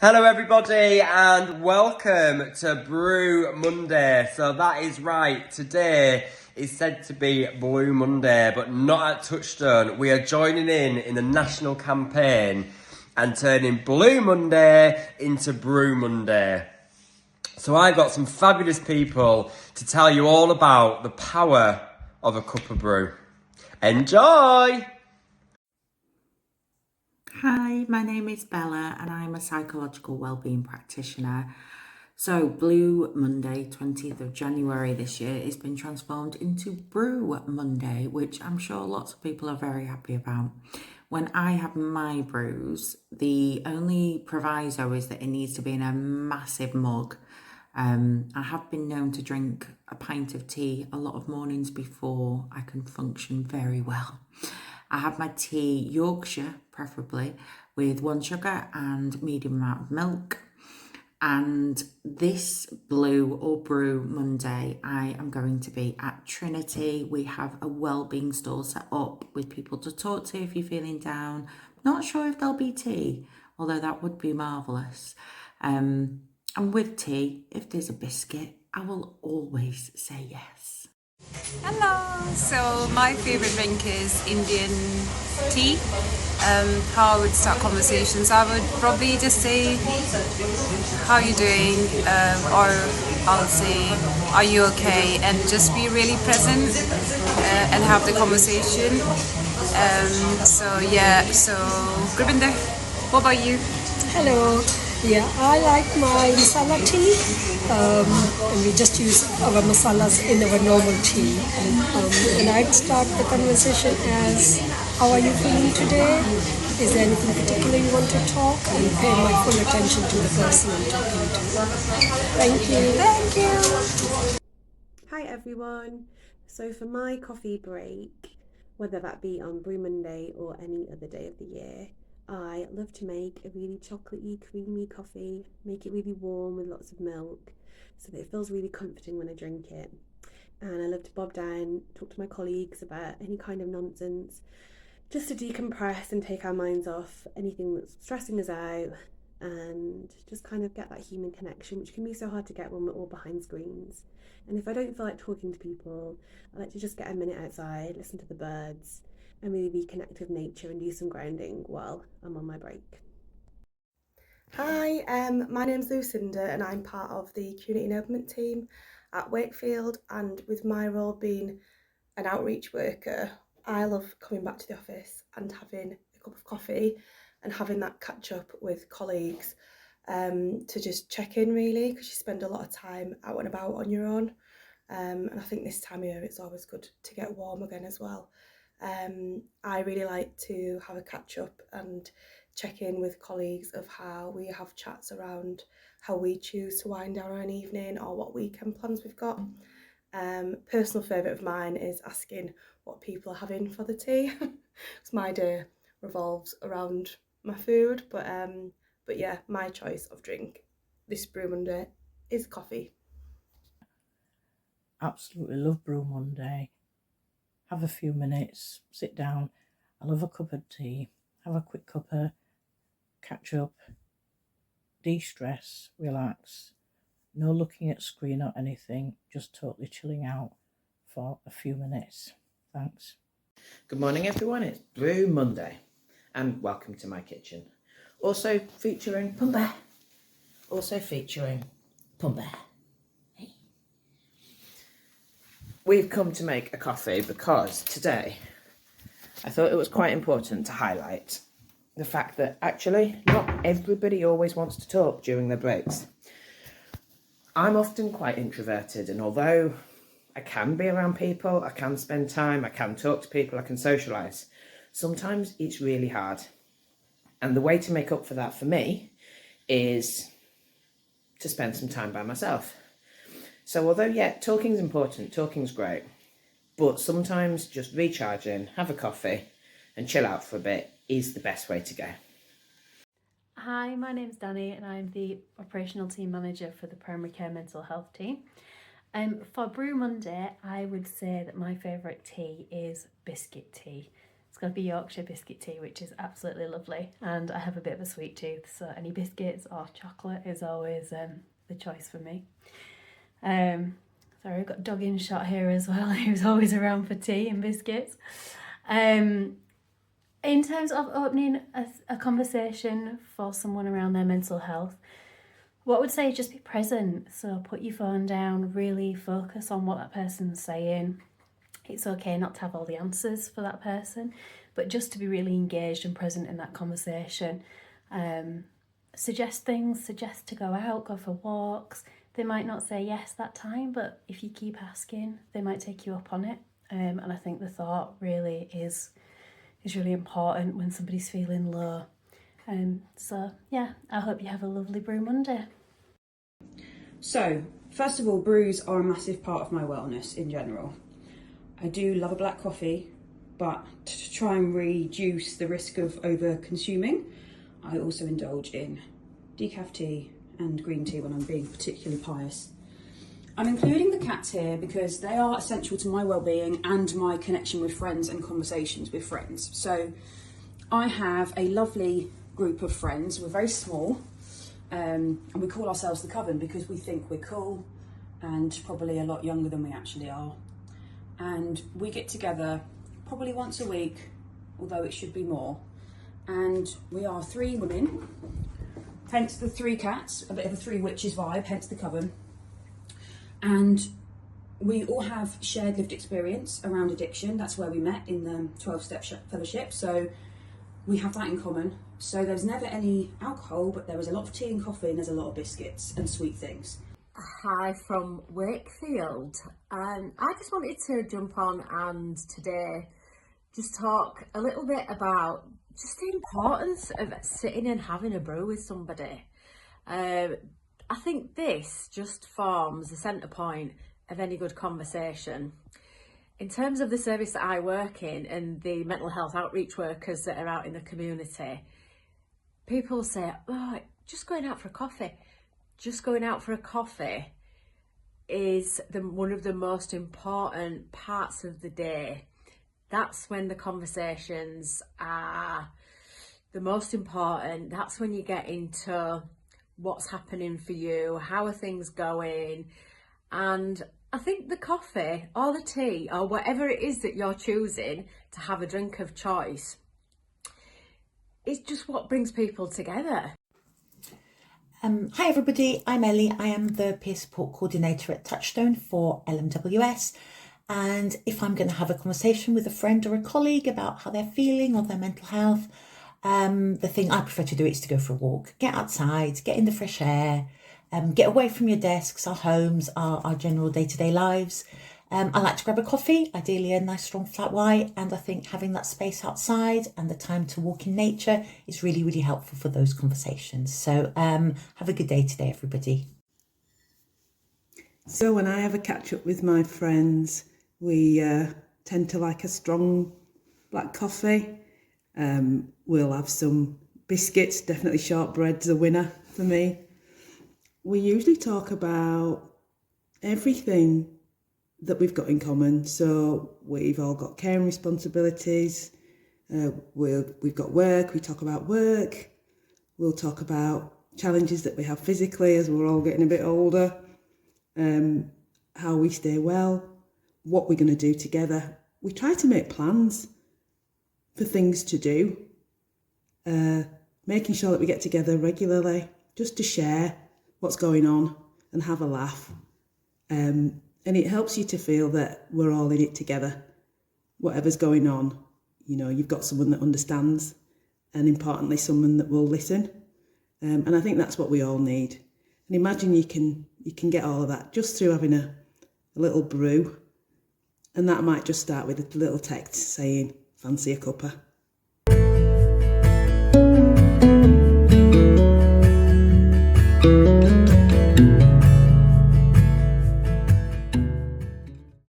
Hello everybody and welcome to Brew Monday. So that is right, today is said to be Blue Monday, but not at Touchstone. We are joining in the national campaign and turning Blue Monday into Brew Monday. So I've got some fabulous people to tell you all about the power of a cup of brew. Enjoy! Hi, my name is Bella and I'm a psychological wellbeing practitioner. So Blue Monday, 20th of January this year, has been transformed into Brew Monday, which I'm sure lots of people are very happy about. When I have my brews, the only proviso is that it needs to be in a massive mug. I have been known to drink a pint of tea a lot of mornings before I can function very well. I have my tea Yorkshire, preferably, with 1 sugar and medium amount of milk. And this Blue or Brew Monday, I am going to be at Trinity. We have a wellbeing stall set up with people to talk to if you're feeling down. Not sure if there'll be tea, although that would be marvellous. And with tea, if there's a biscuit, I will always say yes. Hello! So my favourite drink is Indian tea. How I would start conversations, I would probably just say, how are you doing? Or I'll say, are you okay? And just be really present and have the conversation. So Gurbinder, what about you? Hello. Yeah, I like my masala tea, and we just use our masalas in our normal tea. And I'd start the conversation as, how are you feeling today? Is there anything particular you want to talk? And pay my full attention to the person I'm talking to. Thank you. Thank you! Hi everyone. So for my coffee break, whether that be on Brew Monday or any other day of the year, I love to make a really chocolatey, creamy coffee, make it really warm with lots of milk so that it feels really comforting when I drink it. And I love to bob down, talk to my colleagues about any kind of nonsense, just to decompress and take our minds off anything that's stressing us out and just kind of get that human connection, which can be so hard to get when we're all behind screens. And if I don't feel like talking to people, I like to just get a minute outside, listen to the birds, and really be connected with nature and do some grounding while I'm on my break. Hi, my name's Lucinda and I'm part of the community enablement team at Wakefield, and with my role being an outreach worker, I love coming back to the office and having a cup of coffee and having that catch up with colleagues to just check in really, because you spend a lot of time out and about on your own, and I think this time of year it's always good to get warm again as well. I really like to have a catch up and check in with colleagues of how we have chats around how we choose to wind down an evening or what weekend plans we've got. Personal favourite of mine is asking what people are having for the tea, because my day revolves around my food, but yeah, my choice of drink this Brew Monday is coffee. Absolutely love Brew Monday. Have a few minutes, sit down. I love a cup of tea, have a quick cuppa, catch up, de-stress, relax. No looking at screen or anything, just totally chilling out for a few minutes. Thanks. Good morning everyone, it's Brew Monday and welcome to my kitchen. Also featuring Pumba. Hey. We've come to make a coffee because today I thought it was quite important to highlight the fact that actually not everybody always wants to talk during their breaks. I'm often quite introverted, and although I can be around people, I can spend time, I can talk to people, I can socialise, sometimes it's really hard. And the way to make up for that for me is to spend some time by myself. So although, yeah, talking's important, talking's great, but sometimes just recharging, have a coffee and chill out for a bit is the best way to go. Hi, my name's Danny and I'm the operational team manager for the primary care mental health team. For Brew Monday, I would say that my favourite tea is biscuit tea. It's got to be Yorkshire biscuit tea, which is absolutely lovely. And I have a bit of a sweet tooth, so any biscuits or chocolate is always the choice for me. Sorry, we've got dog in shot here as well, who's always around for tea and biscuits. In terms of opening a conversation for someone around their mental health, what I would say is just be present. So put your phone down, really focus on what that person's saying. It's okay not to have all the answers for that person, but just to be really engaged and present in that conversation. Suggest things, suggest to go out, go for walks. They might not say yes that time, but if you keep asking, they might take you up on it. And I think the thought really is really important when somebody's feeling low. So yeah, I hope you have a lovely Brew Monday. So, first of all, brews are a massive part of my wellness in general. I do love a black coffee, but to try and reduce the risk of over consuming, I also indulge in decaf tea and green tea when I'm being particularly pious. I'm including the cats here because they are essential to my well-being and my connection with friends and conversations with friends. So I have a lovely group of friends. We're very small, and we call ourselves the Coven because we think we're cool and probably a lot younger than we actually are. And we get together probably once a week, although it should be more. And we are 3 women, hence the 3 cats, a bit of a 3 witches vibe, hence the Coven. And we all have shared lived experience around addiction. That's where we met in the 12-step fellowship. So we have that in common. So there's never any alcohol, but there is a lot of tea and coffee, and there's a lot of biscuits and sweet things. Hi from Wakefield. I just wanted to jump on and today just talk a little bit about just the importance of sitting and having a brew with somebody. I think this just forms the centre point of any good conversation. In terms of the service that I work in and the mental health outreach workers that are out in the community, people say, oh, just going out for a coffee. Just going out for a coffee is one of the most important parts of the day. That's when the conversations are the most important. That's when you get into what's happening for you, how are things going. And I think the coffee or the tea or whatever it is that you're choosing to have a drink of choice is just what brings people together. Hi everybody, I'm Ellie. I am the peer support coordinator at Touchstone for LMWS, and if I'm going to have a conversation with a friend or a colleague about how they're feeling or their mental health, the thing I prefer to do is to go for a walk, get outside, get in the fresh air, get away from your desks, our homes, our general day-to-day lives. I like to grab a coffee, ideally a nice strong flat white, and I think having that space outside and the time to walk in nature is really, really helpful for those conversations. So have a good day today, everybody. So when I have a catch up with my friends, we tend to like a strong black coffee. We'll have some biscuits, definitely shortbread's a winner for me. We usually talk about everything that we've got in common. So we've all got caring responsibilities, we've got work, we talk about work, we'll talk about challenges that we have physically as we're all getting a bit older, how we stay well, what we're going to do together. We try to make plans for things to do, making sure that we get together regularly just to share what's going on and have a laugh. And it helps you to feel that we're all in it together. Whatever's going on, you know, you've got someone that understands, and importantly, someone that will listen. And I think that's what we all need. And imagine you can get all of that just through having a little brew. And that might just start with a little text saying, fancy a cuppa.